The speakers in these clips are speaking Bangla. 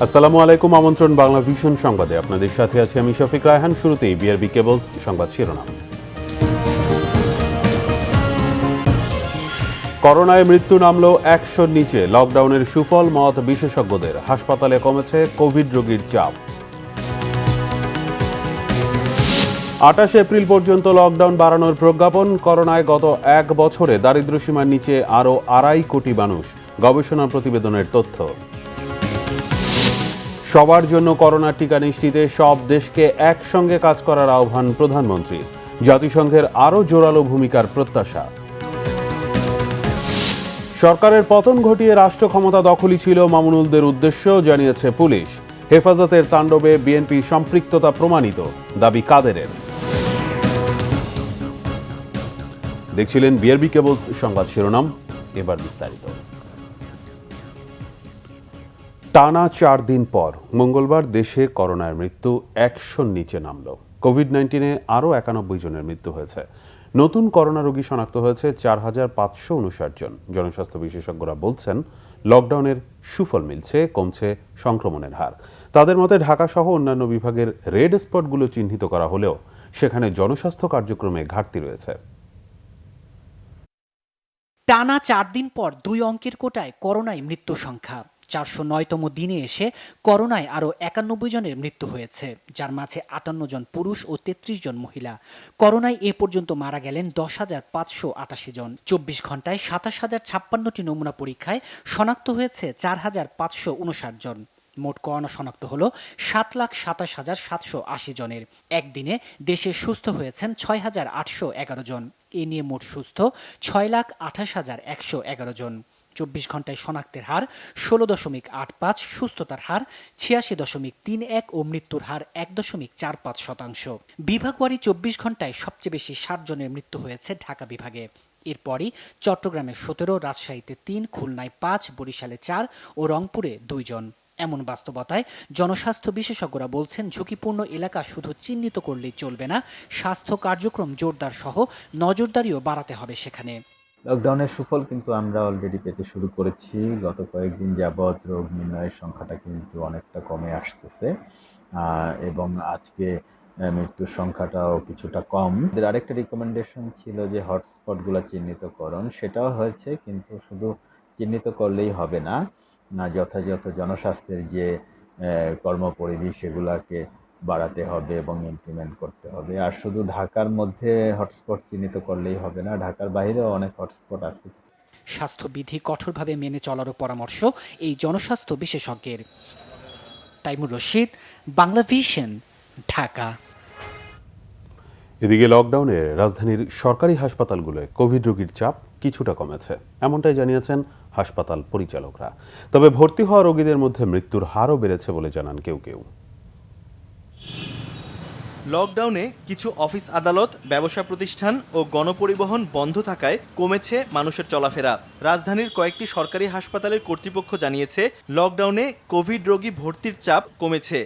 আসসালামু আলাইকুম। আমন্ত্রণ বাংলা ভিশন সংবাদে আপনাদের সাথে আছি আমি শফিক রায়হান। শুরুতেই বিআরবি কেবলস সংবাদ শিরোনাম। করোনায় মৃত্যু নামল ১০০-র নিচে, লকডাউনের সুফল মত বিশেষজ্ঞদের। হাসপাতালে কমেছে কোভিড রোগীর চাপ। ২৮ এপ্রিল পর্যন্ত লকডাউন বাড়ানোর প্রজ্ঞাপন। করোনায় গত এক বছরে দারিদ্র্যসীমার নিচে আরও ২.৫ কোটি মানুষ, গবেষণা প্রতিবেদনের তথ্য। সবার জন্য করোনা টিকা নিশ্চিতে সব দেশকে একসঙ্গে কাজ করার আহ্বান প্রধানমন্ত্রীর। জাতিসংঘের আরও জোরালো ভূমিকার প্রত্যাশা। সরকারের পতন ঘটিয়ে রাষ্ট্র ক্ষমতা দখলই ছিল মামুনুলদের উদ্দেশ্য, জানিয়েছে পুলিশ। হেফাজতের তাণ্ডবে বিএনপি সম্পৃক্ততা প্রমাণিত, দাবি কাদেরের। দেখছিলেন বিআরবি কেবলস সংবাদ শিরোনাম, এবার বিস্তারিত। টানা ৪ দিন পর মঙ্গলবার দেশে করোনার মৃত্যু ১০০-র নিচে নামল। কোভিড-১৯-এ আরও ৯১ জনের মৃত্যু হয়েছে। নতুন করোনা রোগী শনাক্ত হয়েছে ৪,৫৫৯ জন। জনস্বাস্থ্য বিশেষজ্ঞরা বলছেন, লকডাউনের সুফল মিলছে, কমছে সংক্রমণের হার। তাদের মতে ঢাকা সহ অন্যান্য বিভাগের রেড স্পটগুলো চিহ্নিত করা হলেও সেখানে জনস্বাস্থ্য কার্যক্রমে ঘাটতি রয়েছে। টানা ৪ দিন পর ২ অঙ্কের কোটায় করোনায় মৃত্যুর সংখ্যা। ৪০৯তম দিনে এসে করোনায় আরও ৯১ জনের মৃত্যু হয়েছে, যার মাঝে ৫৮ জন পুরুষ ও ৩৩ জন মহিলা। করোনায় এ পর্যন্ত মারা গেলেন ১০,৫৮৮ জন। ২৪ ঘন্টায় ২৭,০৫৬টি নমুনা পরীক্ষায় শনাক্ত হয়েছে ৪,৫৫৯ জন। মোট করোনা শনাক্ত হল ৭,২৭,৭৮০ জনের। একদিনে দেশে সুস্থ হয়েছেন ৬,৮১১ জন। এ নিয়ে মোট সুস্থ ৬,২৮,১১১ জন। ২৪ ঘন্টায় শনাক্তের হার ১৬.৮৫, সুস্থতার হার ৮৬.৩১ ও মৃত্যুর হার ১.৪৫%। বিভাগওয়ারি ২৪ ঘন্টায় সবচেয়ে বেশি ৬০ জনের মৃত্যু হয়েছে ঢাকা বিভাগে। এরপরই চট্টগ্রামে ১৭, রাজশাহীতে ৩, খুলনায় ৫, বরিশালে ৪ ও রংপুরে ২ জন। এমন বাস্তবতায় জনস্বাস্থ্য বিশেষজ্ঞরা বলছেন, ঝুঁকিপূর্ণ এলাকা শুধু চিহ্নিত করলেই চলবে না, স্বাস্থ্য কার্যক্রম জোরদার সহ নজরদারিও বাড়াতে হবে সেখানে। লকডাউনের সুফল কিন্তু আমরা অলরেডি পেতে শুরু করেছি। গত কয়েকদিন যাবৎ রোগ নির্ণয়ের সংখ্যাটা কিন্তু অনেকটা কমে আসতেছে, এবং আজকে মৃত্যুর সংখ্যাটাও কিছুটা কম। আরেকটা রিকমেন্ডেশন ছিল যে হটস্পটগুলো চিহ্নিতকরণ, সেটাও হয়েছে, কিন্তু শুধু চিহ্নিত করলেই হবে না, যথাযথ জনস্বাস্থ্যের যে কর্মপরিধি সেগুলোকে বাড়াতে হবে এবং ইমপ্লিমেন্ট করতে হবে। আর শুধু ঢাকার মধ্যে হটস্পট চিহ্নিত করলেই হবে না, ঢাকার বাইরেও অনেক হটস্পট আছে। স্বাস্থ্যবিধি কঠোরভাবে মেনে চলারও পরামর্শ এই জনস্বাস্থ্য বিশেষজ্ঞের। তাইমুর রশিদ, বাংলা ভিশন, ঢাকা। এদিকে লকডাউনে রাজধানীর সরকারি হাসপাতালগুলোয় কোভিড রোগীর চাপ কিছুটা কমেছে, এমনটাই জানিয়েছেন হাসপাতাল পরিচালকরা। তবে ভর্তি হওয়া রোগীদের মধ্যে মৃত্যুর হারও বেড়েছে বলে জানান কেউ কেউ। লকডাউনে কিছু অফিস আদালত, ব্যবসা প্রতিষ্ঠান ও গণপরিবহন বন্ধ থাকায় কমেছে মানুষের চলাফেরা। রাজধানীর কয়েকটি সরকারি হাসপাতালের কর্তৃপক্ষ জানিয়েছে, লকডাউনে কোভিড রোগী ভর্তির চাপ কমেছে।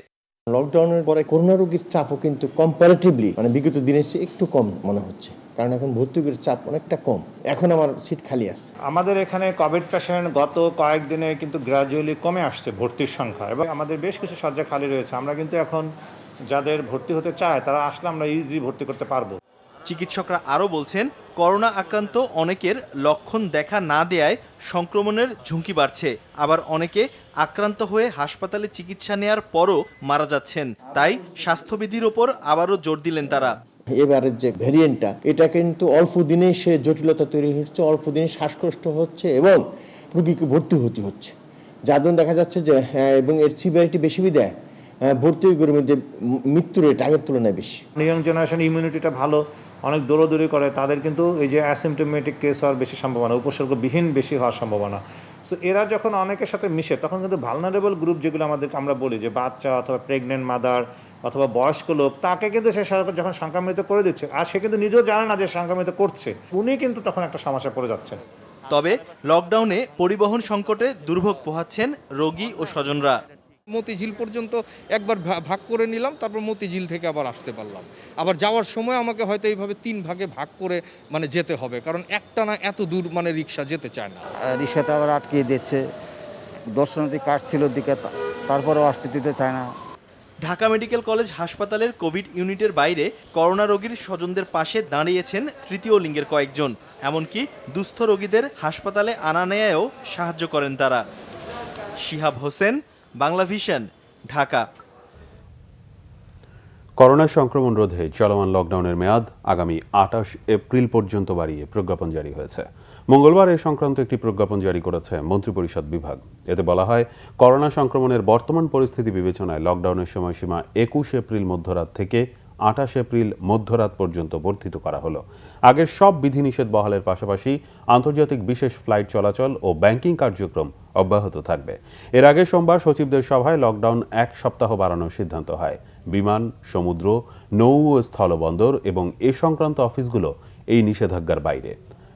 লকডাউনের পরে করোনা রোগীর চাপও কিন্তু কম্পারেটিভলি বিগত দিনের চেয়ে একটু কম মনে হচ্ছে, কারণ এখন ভর্তি রোগীর চাপ অনেকটা কম। এখন আমার সিট খালি আছে। আমাদের এখানে কোভিড পেশেন্ট গত কয়েকদিনে কিন্তু গ্র্যাজুয়ালি কমে আসছে ভর্তির সংখ্যা, এবং আমাদের বেশ কিছু শয্যা খালি রয়েছে। আমরা কিন্তু এখন যাদের ভর্তি হতে চায় তারা আসলে আমরা ইজি ভর্তি করতে পারবো। চিকিৎসকরা আরও বলছেন, করোনা আক্রান্ত অনেকের লক্ষণ দেখা না দেয়ায় সংক্রমণের ঝুঁকি বাড়ছে। আবার অনেকে আক্রান্ত হয়ে হাসপাতালে চিকিৎসা নেয়ার পরও মারা যাচ্ছেন। তাই স্বাস্থ্যবিধির ওপর আবারও জোর দিলেন তারা। এবারের যে ভ্যারিয়েন্টটা, এটা কিন্তু অল্প দিনে সে জটিলতা তৈরি হচ্ছে, অল্প দিনে শ্বাসকষ্ট হচ্ছে এবং রোগীকে ভর্তি হতে হচ্ছে, যার জন্য দেখা যাচ্ছে যে এবং এর সিভিয়ারিটি বেশি দেয়, ভর্তি রোগীর মধ্যে মৃত্যু রেট আগের তুলনায় বেশি। ইয়াং জেনারেশন ইমিউনিটিটা ভালো, অনেক দৌড়াদৌড়ি করে, তাদের কিন্তু এই যে অ্যাসিমটোমেটিক কেস হওয়ার বেশি সম্ভাবনা, উপসর্গবিহীন বেশি হওয়ার সম্ভাবনা। সো এরা যখন অনেকের সাথে মিশে, তখন কিন্তু ভালনারেবল গ্রুপ যেগুলো আমরা বলি যে বাচ্চা অথবা প্রেগনেন্ট মাদার অথবা বয়স্ক লোক, তাকে কিন্তু সে যখন সংক্রামিত করে দিচ্ছে, আর সে কিন্তু নিজেও জানে না যে সংক্রামিত করছে, উনি কিন্তু তখন একটা সমস্যা পড়ে যাচ্ছেন। তবে লকডাউনে পরিবহন সংকটে দুর্ভোগ পোহাচ্ছেন রোগী ও স্বজনরা। মতিঝিল পর্যন্ত একবার ভাগ করে নিলাম, তারপর মতিঝিল থেকে আবার আসতে পারলাম। আবার যাওয়ার সময় আমাকে হয়তো এইভাবে 3 ভাগে ভাগ করে যেতে হবে, কারণ একটানা এত দূর রিক্সা যেতে চায় না। রিক্সাটা আবার আটকিয়ে দিচ্ছে, দর্শনার্থী কাটছিল দিকে তারপরেও আসতে দিতে চায় না। ঢাকা মেডিকেল কলেজ হাসপাতালের কোভিড ইউনিটের বাইরে করোনা রোগীর স্বজনদের পাশে দাঁড়িয়েছেন তৃতীয় লিঙ্গের কয়েকজন। এমনকি দুস্থ রোগীদের হাসপাতালে আনা নেয়ায়ও সাহায্য করেন তারা। শিহাব হোসেন, বাংলা ভিশন, ঢাকা। করোনা সংক্রমণ রোধে চলমান লকডাউনের মেয়াদ আগামী ২৮ এপ্রিল পর্যন্ত বাড়িয়ে প্রজ্ঞাপন জারি হয়েছে। মঙ্গলবার এ সংক্রান্ত একটি প্রজ্ঞাপন জারি করেছে মন্ত্রিপরিষদ বিভাগ। এতে বলা হয়, করোনা সংক্রমণের বর্তমান পরিস্থিতি বিবেচনায় লকডাউনের সময়সীমা ২১ এপ্রিল মধ্যরাত থেকে ২৮ এপ্রিল মধ্যরাত পর্যন্ত বর্ধিত করা হলো। আগের সব বিধিনিষেধ বহালের পাশাপাশি আন্তর্জাতিক বিশেষ ফ্লাইট চলাচল ও ব্যাংকিং কার্যক্রম অব্যাহত থাকবে। এর আগে সোমবার সচিবদের সভায় লকডাউন ১ সপ্তাহ বাড়ানোর সিদ্ধান্ত হয়। বিমান, সমুদ্র, নৌ ও স্থলবন্দর এবং এ সংক্রান্ত অফিসগুলো এই নিষেধাজ্ঞার বাইরে।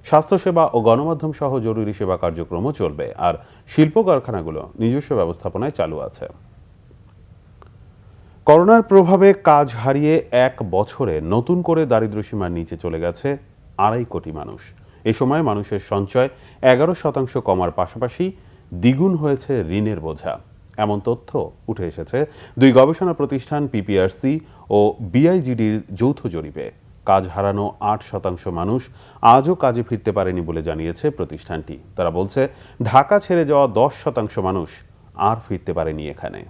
স্বাস্থ্যসেবা ও গণমাধ্যম সহ জরুরি সেবা কার্যক্রমও চলবে, আর শিল্প কারখানাগুলো নিজস্ব ব্যবস্থাপনায় চালু আছে। করোনার প্রভাবে কাজ হারিয়ে ১ বছরে নতুন করে দারিদ্র্যসীমার নিচে চলে গেছে ২.৫ কোটি মানুষ। এ সময় মানুষের সঞ্চয় ১১% কমার পাশাপাশি দ্বিগুণ হয়েছে ঋণের বোঝা। এমন তথ্য উঠে এসেছে দুই গবেষণা প্রতিষ্ঠান পিপিআরসি ও বিআইজিডির যৌথ জরিপে। কাজ হারানো ৮% মানুষ আজও কাজে ফিরতে পারেনি বলে জানিয়েছে প্রতিষ্ঠানটি। তারা বলছে, ঢাকা ছেড়ে যাওয়া ১০% মানুষ আর ফিরতে পারেনি এখানে।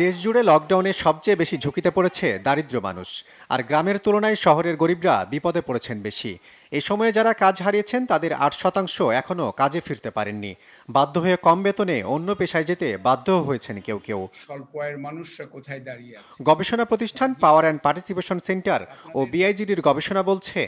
দেশজুড়ে লকডাউনে সবচেয়ে বেশি ঝুঁকিতে পড়েছে দারিদ্র্য মানুষ, আর গ্রামের তুলনায় শহরের গরিবরা বিপদে পড়েছেন বেশি। এই সময়ে যারা কাজ হারিয়েছেন তাদের ৮% এখনও কাজে ফিরতে পারেননি। বাধ্য হয়ে কম বেতনে অন্য পেশায় যেতে বাধ্য হয়েছেন কেউ কেউ। স্বল্প আয়ের মানুষরা কোথায় দাঁড়িয়ে আছে? গবেষণা প্রতিষ্ঠান পাওয়ার অ্যান্ড পার্টিসিপেশন সেন্টার ও বিআইজিডির গবেষণা বলছে,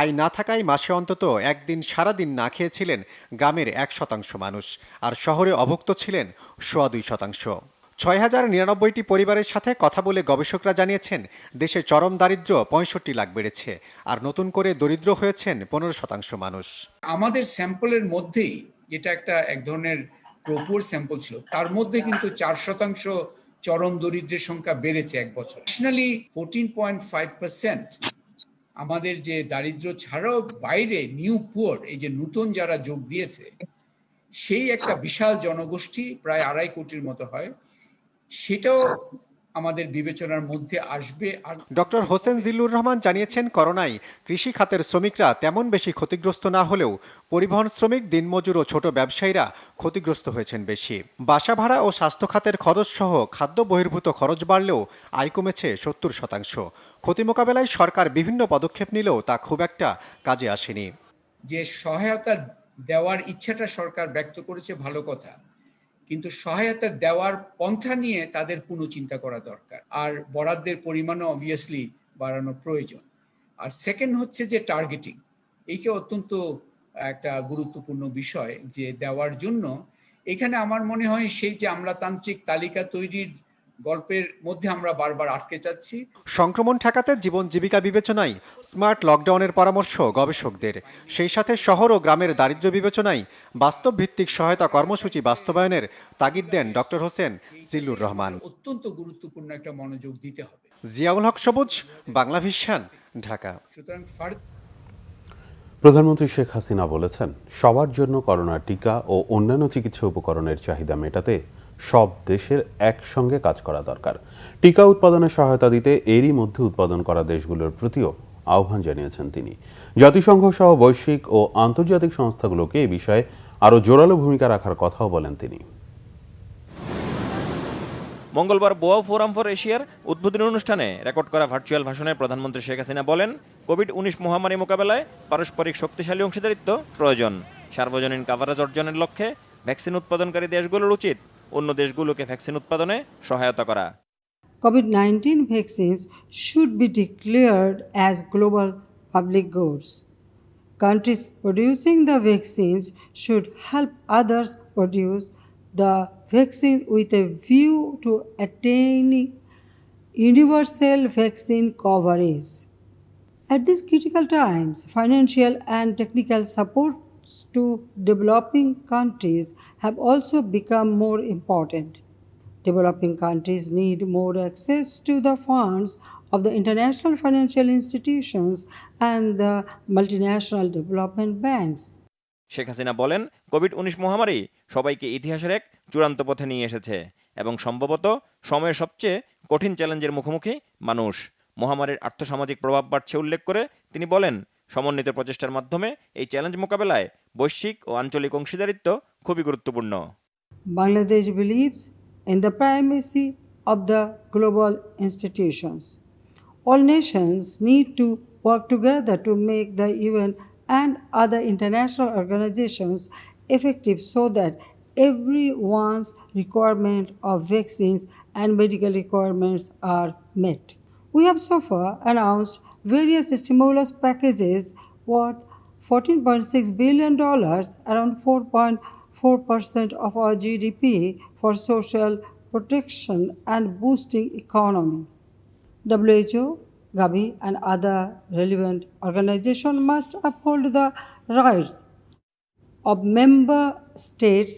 আয় না থাকায় মাসে অন্তত একদিন সারাদিন না খেয়েছিলেন গ্রামের ১% মানুষ, আর শহরে অভুক্ত ছিলেন ২.২%। ৬,০৯৯টি পরিবারের সাথে কথা বলে গবেষকরা জানিয়েছেন, দেশে চরম দারিদ্র্য ৬৫ লাখ বেড়েছে, আর নতুন করে দরিদ্র হয়েছেন ১৫% মানুষ। আমাদের স্যাম্পলের মধ্যেই, যেটা এক ধরনের প্রপুর স্যাম্পল ছিল, তার মধ্যে কিন্তু ৪% চরম দরিদ্রের সংখ্যা বেড়েছে ১ বছর। ন্যাশনালি 14.5% আমাদের যে দারিদ্র্য ছাড়াও বাইরে নিউ পুয়ার, এই যে নতুন যারা যোগ দিয়েছে, সেই একটা বিশাল জনগোষ্ঠী প্রায় ২.৫ কোটির মতো হয়, সেটাও আমাদের বিবেচনার মধ্যে আসবে। আর ডক্টর হোসেন জিল্লুর রহমান জানিয়েছেন, করোনায় কৃষি খাতের শ্রমিকরা তেমন বেশি ক্ষতিগ্রস্ত না হলেও পরিবহন শ্রমিক, দিনমজুর ও ছোট ব্যবসায়ীরা ক্ষতিগ্রস্ত হয়েছেন বেশি। বাসা ভাড়া ও স্বাস্থ্য খাতের খরচ সহ খাদ্য বহির্ভূত খরচ বাড়লেও আয় কমেছে ৭০%। ক্ষতি মোকাবেলায় সরকার বিভিন্ন পদক্ষেপ নিলেও তা খুব একটা কাজে আসেনি। যে সহায়তা দেওয়ার ইচ্ছাটা সরকার ব্যক্ত করেছে, ভালো কথা, কিন্তু সহায়তা দেওয়ার পন্থা নিয়ে তাদের পুনঃচিন্তা করা দরকার, আর বরাদ্দের পরিমাণও অবভিয়াসলি বাড়ানো প্রয়োজন। আর সেকেন্ড হচ্ছে যে টার্গেটিং, এইটা অত্যন্ত একটা গুরুত্বপূর্ণ বিষয় যে দেওয়ার জন্য। এখানে আমার মনে হয় সেই যে আমলাতান্ত্রিক তালিকা তৈরির গল্পের মধ্যে আমরা বারবার আটকে যাচ্ছি। সংক্রমণ ঠেকাতে জীবন জীবিকা বিবেচনায় স্মার্ট লকডাউনের পরামর্শ গবেষকদের। সেই সাথে শহর ও গ্রামের দারিদ্র্য বিবেচনায় বাস্তব ভিত্তিক সহায়তা কর্মসূচি বাস্তবায়নের তাগিদ দেন ডক্টর হোসেন জিল্লুর রহমান। অত্যন্ত গুরুত্বপূর্ণ একটা মনোযোগ দিতে হবে। জিয়াউল হক সবুজ, বাংলা ভিশন, ঢাকা। সুতরাং প্রধানমন্ত্রী শেখ হাসিনা বলেছেন, সবার জন্য করোনার টিকা ও অন্যান্য চিকিৎসা উপকরণের চাহিদা মেটাতে সব দেশের একসঙ্গে কাজ করা দরকার। টিকা উৎপাদনে সহায়তা দিতে এরই মধ্যে উৎপাদন করা দেশগুলোর প্রতিও আহ্বান জানিয়েছেন তিনি। জাতিসংঘ সহ বৈশ্বিক ও আন্তর্জাতিক সংস্থাগুলোকে এ বিষয়ে আরও জোরালো ভূমিকা রাখার কথাও বলেন তিনি। মঙ্গলবার বোয়া ফোরাম ফর এশিয়ার উদ্বোধনী অনুষ্ঠানে রেকর্ড করা ভার্চুয়াল ভাষণে প্রধানমন্ত্রী শেখ হাসিনা বলেন, কোভিড-১৯ মহামারী মোকাবেলায় পারস্পরিক শক্তিশালী অংশীদারিত্ব প্রয়োজন। সার্বজনীন কাভারেজ অর্জনের লক্ষ্যে ভ্যাকসিন উৎপাদনকারী দেশগুলোর উচিত অন্য দেশগুলোকে ভ্যাকসিন উৎপাদনে সহায়তা করা। COVID-19 vaccines should be declared as global public goods. Countries producing the vaccines should help others produce the vaccine with a view to attaining universal vaccine coverage. At these critical times, financial and technical support to developing countries have also become more important. Developing countries need more access to the funds of the international financial institutions and the multinational development banks. Sheikh Hasina বলেন, কোভিড-19 মহামারী সবাইকে ইতিহাসের এক চূড়ান্ত পথে নিয়ে এসেছে এবং সম্ভবত সময়ের সবচেয়ে কঠিন চ্যালেঞ্জের মুখোমুখি মানুষ। মহামারীর আর্থসামাজিক প্রভাব বাড়ছে উল্লেখ করে তিনি বলেন, সমন্বিত প্রচেষ্টার মাধ্যমে এই চ্যালেঞ্জ মোকাবেলায় বৈশ্বিক ও আঞ্চলিক অংশীদারিত্ব খুবই গুরুত্বপূর্ণ। Bangladesh believes in the primacy of the global institutions. All nations need to work together to make the UN and other international organizations effective so that everyone's requirement of vaccines and medical requirements are met. We have so far announced various stimulus packages worth $14.6 billion, around 4.4% of our GDP, for social protection and boosting economy. WHO, Gavi, and other relevant organizations must uphold the rights of member states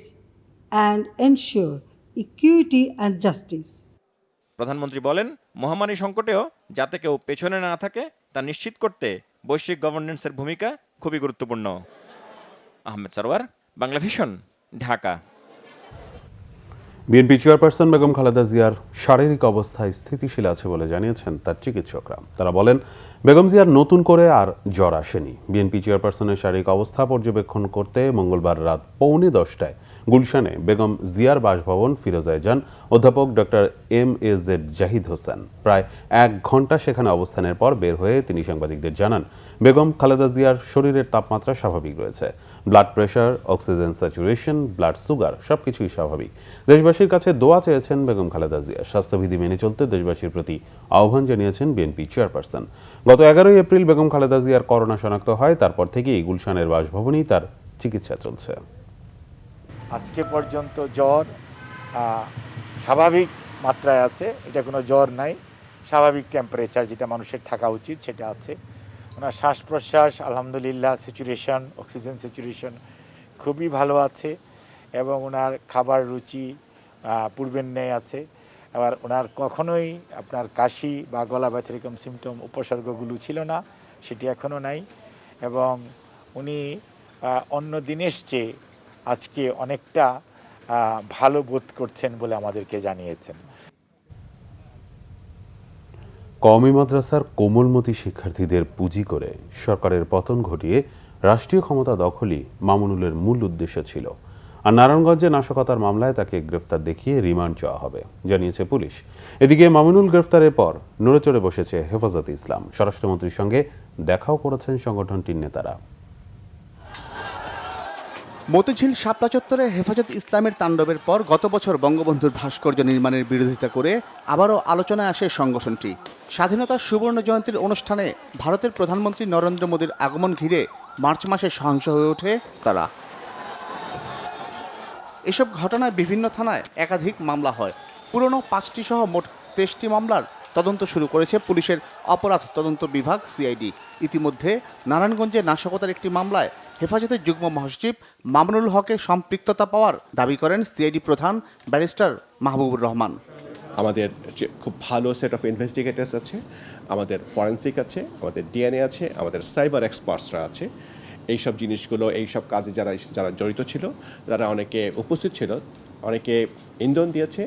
and ensure equity and justice. প্রধানমন্ত্রী বলেন, মহামারী সংকটেও যাতে কেউ পেছনে না থাকে তা নিশ্চিত করতে বৈশ্বিক গভর্নেন্সের ভূমিকা খুবই গুরুত্বপূর্ণ। Ahmed Sarwar, Bangla vision, Dhaka. BNP chairperson Begum Khaleda জিয়ার শারীরিক অবস্থা স্থিতিশীল আছে বলে জানিয়েছেন তার চিকিৎসকরা। তারা বলেন, বেগম জিয়ার নতুন করে আর জ্বর আসেনি। বিএনপি চেয়ারপারসনের শারীরিক অবস্থা পর্যবেক্ষণ করতে মঙ্গলবার রাত 9:45 গুলশানে বেগম জিয়ার বাসভবন ফিরোজায় যান অধ্যাপক ডক্টর MAZ জাহিদ হোসেন। প্রায় 1 ঘণ্টা সেখানে অবস্থানের পর বের হয়ে তিনি সাংবাদিকদের জানান, বেগম খালেদা জিয়ার শরীরের তাপমাত্রা স্বাভাবিক রয়েছে। Blood pressure, oxygen saturation, blood sugar সবকিছুই স্বাভাবিক। দেশবাসীর কাছে দোয়া চেয়েছেন বেগম খালেদা জিয়া। স্বাস্থ্যবিধি মেনে চলতে দেশবাসীর প্রতি আহ্বান জানিয়েছেন বিএনপি চেয়ারপারসন। গত 11 এপ্রিল বেগম খালেদা জিয়ার করোনা শনাক্ত হয়। তারপর থেকেই গুলশানের বাসভবনেই তার চিকিৎসা চলছে। আজকে পর্যন্ত জ্বর স্বাভাবিক মাত্রায় আছে, এটা কোনো জ্বর নাই, স্বাভাবিক টেম্পারেচার যেটা মানুষের থাকা উচিত সেটা আছে। ওনার শ্বাস প্রশ্বাস আলহামদুলিল্লাহ স্যাচুরেশন, অক্সিজেন স্যাচুরেশন খুবই ভালো আছে এবং ওনার খাবার রুচি পূর্বের ন্যায় আছে। আবার ওনার কখনোই আপনার কাশি বা গলা ব্যথা এরকম সিমটম উপসর্গগুলো ছিল না, সেটি এখনও নাই এবং উনি অন্য দিনের চেয়ে আজকে অনেকটা ভালো বোধ করছেন বলে আমাদেরকে জানিয়েছেন। কওমি মাদ্রাসার কোমলমতি শিক্ষার্থীদের পুঁজি করে সরকারের পতন ঘটিয়ে রাষ্ট্রীয় ক্ষমতা দখলই মামুনুলের মূল উদ্দেশ্য ছিল। আর নারায়ণগঞ্জে নাশকতার মামলায় তাকে গ্রেফতার দেখিয়ে রিমান্ড চাওয়া হবে, জানিয়েছে পুলিশ। এদিকে মামুনুল গ্রেফতারের পর নড়েচড়ে বসেছে হেফাজতে ইসলাম। স্বরাষ্ট্রমন্ত্রীর সঙ্গে দেখাও করেছেন সংগঠনটির নেতারা। মতিঝিল শাপলা চত্বরে হেফাজত ইসলামের তাণ্ডবের পর গত বছর বঙ্গবন্ধুর ভাস্কর্য নির্মাণের বিরোধিতা করে আবারও আলোচনায় আসে সংগঠনটি। স্বাধীনতার সুবর্ণ জয়ন্তীর অনুষ্ঠানে ভারতের প্রধানমন্ত্রী নরেন্দ্র মোদীর আগমন ঘিরে মার্চ মাসে সহিংস হয়ে ওঠে তারা। এসব ঘটনায় বিভিন্ন থানায় একাধিক মামলা হয়। পুরনো 5টি সহ মোট 23টি মামলার তদন্ত শুরু করেছে পুলিশের অপরাধ তদন্ত বিভাগ CID। ইতিমধ্যে নারায়ণগঞ্জে নাশকতার একটি মামলায় হেফাজতের যুগ্ম মহাসচিব মামুনুল হকের সম্পৃক্ততা পাওয়ার দাবি করেন CID প্রধান ব্যারিস্টার মাহবুবুর রহমান। আমাদের খুব ভালো সেট অফ ইনভেস্টিগেটরস আছে, আমাদের ফরেন্সিক আছে, আমাদের DNA আছে, আমাদের সাইবার এক্সপার্টসরা আছে। এইসব জিনিসগুলো, এইসব কাজে যারা জড়িত ছিল, যারা অনেকে উপস্থিত ছিল, অনেকে ইন্ধন দিয়েছে,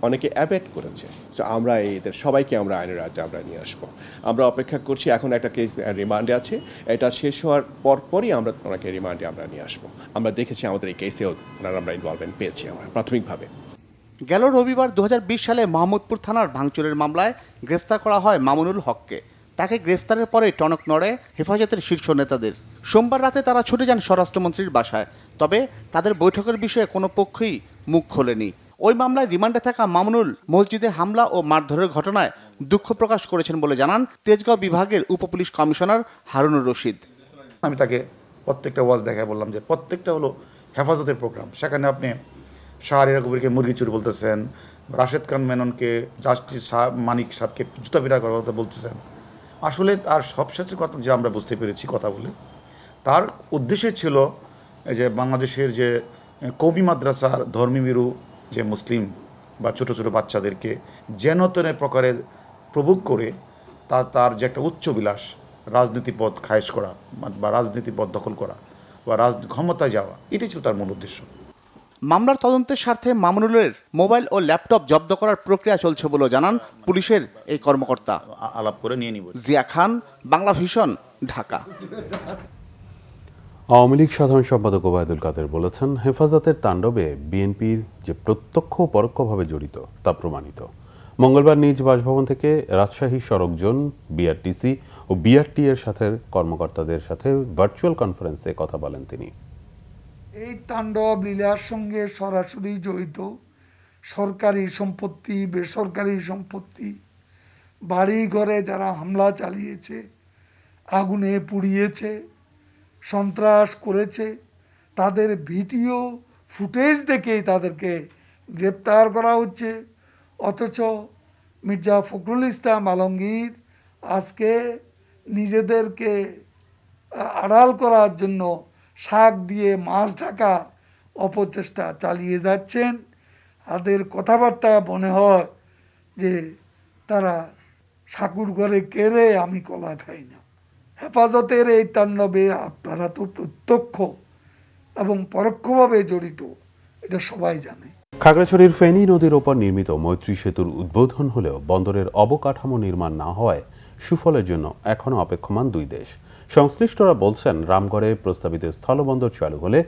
অনেকে অ্যাবেট করেছে। সো আমরা এদের সবাইকে আমরা আইনের আওতায় আমরা নিয়ে আসবো। আমরা অপেক্ষা করছি, এখন একটা কেস রিমান্ডে আছে, এটা শেষ হওয়ার পরপরই আমরা ওনাকে রিমান্ডে আমরা নিয়ে আসবো। আমরা দেখেছি আমাদের এই কেসেও আমরা ইনভলভমেন্ট পেয়েছি আমরা প্রাথমিকভাবে। গেল রবিবার 2020 সালে মোহাম্মদপুর থানার ভাঙচুরের মামলায় গ্রেফতার করা হয় মামুনুল হককে। তাকে গ্রেফতারের পরে টনক নড়ে হেফাজতের শীর্ষ নেতাদের। সোমবার রাতে তারা ছুটে যান স্বরাষ্ট্রমন্ত্রীর বাসায়, তবে তাদের বৈঠকের বিষয়ে কোনো পক্ষই মুখ খোলেনি। ওই মামলায় রিমান্ডে থাকা মামুনুল মসজিদে হামলা ও মারধরের ঘটনায় দুঃখ প্রকাশ করেছেন বলে জানান তেজগাঁও বিভাগের উপপুলিশ কমিশনার হারুনুর রশিদ। আমি তাকে প্রত্যেকটা ওয়াজ দেখায় বললাম যে প্রত্যেকটা হলো হেফাজতের প্রোগ্রাম। সেখানে আপনি শাহরিয়ার কবিরকে মুরগি চুর বলতেছেন, রাশেদ খান মেননকে, জাস্টিস মানিক সাহেবকে জুতা পিটা করার কথা বলতেছেন। আসলে তার সবশেষে কথা যে আমরা বুঝতে পেরেছি কথা বলে, তার উদ্দেশ্য ছিল যে বাংলাদেশের যে কওমি মাদ্রাসার ধর্মীভীরু যে মুসলিম বা ছোটো ছোটো বাচ্চাদেরকে যেন তেন প্রকারে প্রভোগ করে তার যে একটা উচ্চ বিলাস রাজনীতি পদ খায়েশ করা বা রাজনীতি পদ দখল করা, বা ক্ষমতায় যাওয়া, এটাই ছিল তার মূল উদ্দেশ্য। মামলার তদন্তের স্বার্থে মামুনুলের মোবাইল ও ল্যাপটপ জব্দ করার প্রক্রিয়া চলছে বলে জানান পুলিশের এই কর্মকর্তা। আলাপ করে নিয়ে নিব। জিয়া খান, বাংলা ভিশন, ঢাকা। আওয়ামী লীগ সাধারণ সম্পাদক ওবায়দুল কাদের বলেছেন, হেফাজতের তাণ্ডবে বিএনপির যে প্রত্যক্ষ ও পরোক্ষভাবে জড়িত তা প্রমাণিত। মঙ্গলবার নিজ বাসভবন থেকে রাজশাহী সড়ক জোন, বিআরটিসি ও বিআরটি এর সাথে কর্মকর্তাদের সাথে ভার্চুয়াল কনফারেন্সে কথা বলেন তিনি। এই তাণ্ডব লীলার সঙ্গে সরাসরি জড়িত সরকারি সম্পত্তি, বেসরকারি সম্পত্তি, বাড়ি ঘরে যারা হামলা চালিয়েছে, আগুনে পুড়িয়েছে, সন্ত্রাস করেছে, তাদের ভিডিও ফুটেজ দেখেই তাদেরকে গ্রেপ্তার করা হচ্ছে। অথচ মির্জা ফখরুল ইসলাম আলমগীর আজকে নিজেদেরকে আড়াল করার জন্য শাক দিয়ে মাছ ঢাকার অপচেষ্টা চালিয়ে যাচ্ছেন। তাদের কথাবার্তা মনে হয় যে তারা ঠাকুর ঘরে কেড়ে আমি কলা খাই না। হেফাজতের এই তাণ্ডবে আপনারা তো প্রত্যক্ষ এবং পরোক্ষভাবে জড়িত, এটা সবাই জানে। খাগড়াছড়ির ফেনী নদীর ওপর নির্মিত মৈত্রী সেতুর উদ্বোধন হলেও বন্দরের অবকাঠামো নির্মাণ না হওয়ায় সুফলের জন্য এখনও অপেক্ষমান দুই দেশ। সংশ্লিষ্টরা বলছেন, রামগড়ে প্রস্তাবিত স্থলবন্দর চালু হলে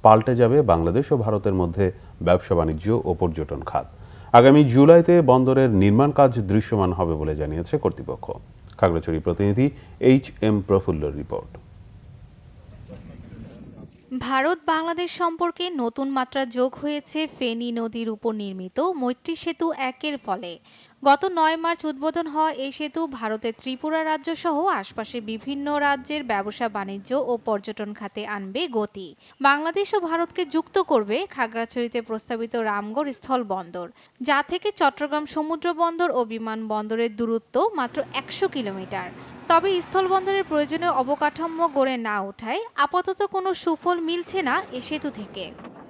পাল্টে যাবে বাংলাদেশ ও ভারতের মধ্যে ব্যবসা বাণিজ্য ও পর্যটন খাত। আগামী জুলাইতে বন্দরের নির্মাণ কাজ দৃশ্যমান হবে বলে জানিয়েছে কর্তৃপক্ষ। খাগড়াছড়ি প্রতিনিধি HM প্রফুল্লর রিপোর্ট। ভারত বাংলাদেশ সম্পর্কে নতুন মাত্রা যোগ হয়েছে ফেনী নদীর উপর নির্মিত মৈত্রী সেতু 1-এর ফলে। গত 9 মার্চ উদ্বোধন হওয়া এই সেতু ভারতের ত্রিপুরা রাজ্য সহ আশপাশের বিভিন্ন রাজ্যের ব্যবসা বাণিজ্য ও পর্যটন খাতে আনবে গতি। বাংলাদেশ ও ভারতকে যুক্ত করবে খাগড়াছড়িতে প্রস্তাবিত রামগড় স্থল বন্দর, যা থেকে চট্টগ্রাম সমুদ্র বন্দর ও বিমানবন্দরের দূরত্ব মাত্র 100 কিলোমিটার। তবে স্থলবন্দরের প্রয়োজনীয় অবকাঠামো গড়ে না ওঠায় আপাতত কোনো সুফল মিলছে না এ সেতু থেকে।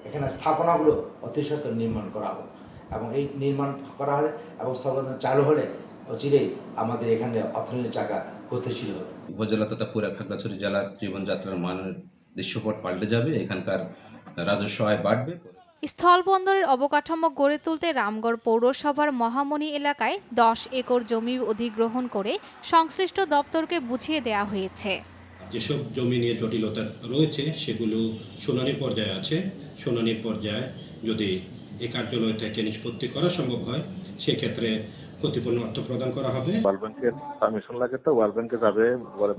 এখানে স্থাপনাগুলো অতি সত্বর নির্মাণ করা হোক এবং এই নির্মাণ করা হলে এবং স্থলবন্দর চালু হলে অচিরেই আমাদের এখানে অর্থনীতির চাকা গতিশীল হবে। উপজেলা তথা পুরা খাগড়াছড়ি জেলার জীবনযাত্রার মানের দৃশ্যপট পাল্টে যাবে, এখানকার রাজস্ব আয় বাড়বে। স্থলবন্দরের অবকাঠামো গড়ে তুলতে রামগড় পৌরসভার মহামণি এলাকায় 10 একর জমি অধিগ্রহণ করে সংশ্লিষ্ট দপ্তরকে বুঝিয়ে দেওয়া হয়েছে। যেসব জমি নিয়ে জটিলতা রয়েছে সেগুলো শুনানির পর্যায়ে আছে। শুনানির পর্যায়ে যদি এই কার্যালয় থেকে নিষ্পত্তি করা সম্ভব হয়, সেক্ষেত্রে ক্ষতিপূরণ অর্থ প্রদান করা হবে। ওয়ার্ল্ড ব্যাংকের পারমিশন লাগে, তো ওয়ার্ল্ড ব্যাংকে যাবে,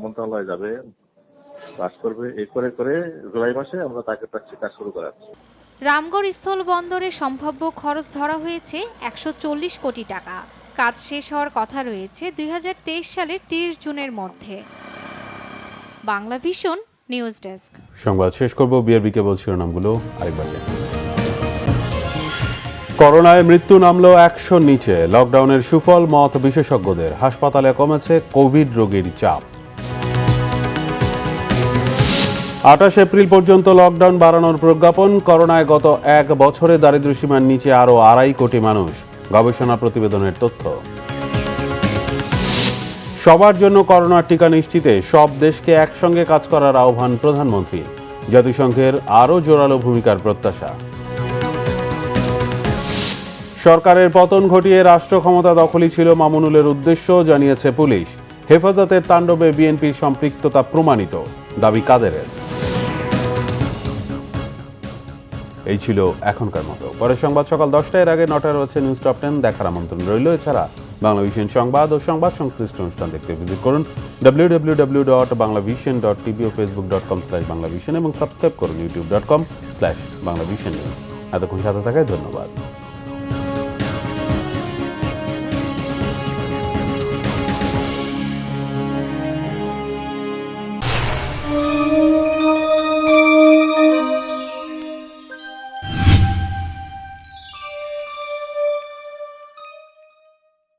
মন্ত্রণালয় যাবে, পাস করবে। এই করে করে জুলাই মাসে আমরা তাকে কাজ শুরু করাচ্ছি। রামগড় স্থল বন্দরে সম্ভাব্য খরচ ধরা হয়েছে 140 কোটি টাকা। কাজ শেষ হওয়ার কথা রয়েছে 2023 সালের 30 জুনের মধ্যে। Bangla vision news desk. সংবাদ শেষ করব, বিআরবি কেবল শিরোনামগুলো আরেকবার। করোনায় মৃত্যু নামলো 100 নিচে। লকডাউনের সুফল মত বিশেষজ্ঞদের। হাসপাতালে কমেছে কোভিড রোগীর চাপ। 28 এপ্রিল পর্যন্ত লকডাউন বাড়ানোর প্রজ্ঞাপন। করোনায় গত 1 বছরে দারিদ্র্যসীমার নিচে আরও 2.5 কোটি মানুষ। গবেষণা প্রতিবেদনের তথ্য। সবার জন্য করোনার টিকা নিশ্চিতে সব দেশকে একসঙ্গে কাজ করার আহ্বান প্রধানমন্ত্রী। জাতিসংঘের আরও জোরালো ভূমিকার প্রত্যাশা। সরকারের পতন ঘটিয়ে রাষ্ট্র ক্ষমতা দখলই ছিল মামুনুলের উদ্দেশ্য, জানিয়েছে পুলিশ। হেফাজতের তাণ্ডবে বিএনপির সম্পৃক্ততা প্রমাণিত, দাবি কাদেরের। এই ছিল এখনকার মতো। পরের সংবাদ সকাল 10টায়, এর আগে 9টায় রয়েছে নিউজ টপ 10 দেখার আমন্ত্রণ রইল। এছাড়া বাংলা ভিশন সংবাদ ও সংবাদ সংশ্লিষ্ট অনুষ্ঠান দেখতে ভিজিট করুন www.banglavision.tv ও facebook.com/banglavision এবং সাবস্ক্রাইব করুন youtube.com/banglavision। এতক্ষণ সাথে থাকায় ধন্যবাদ।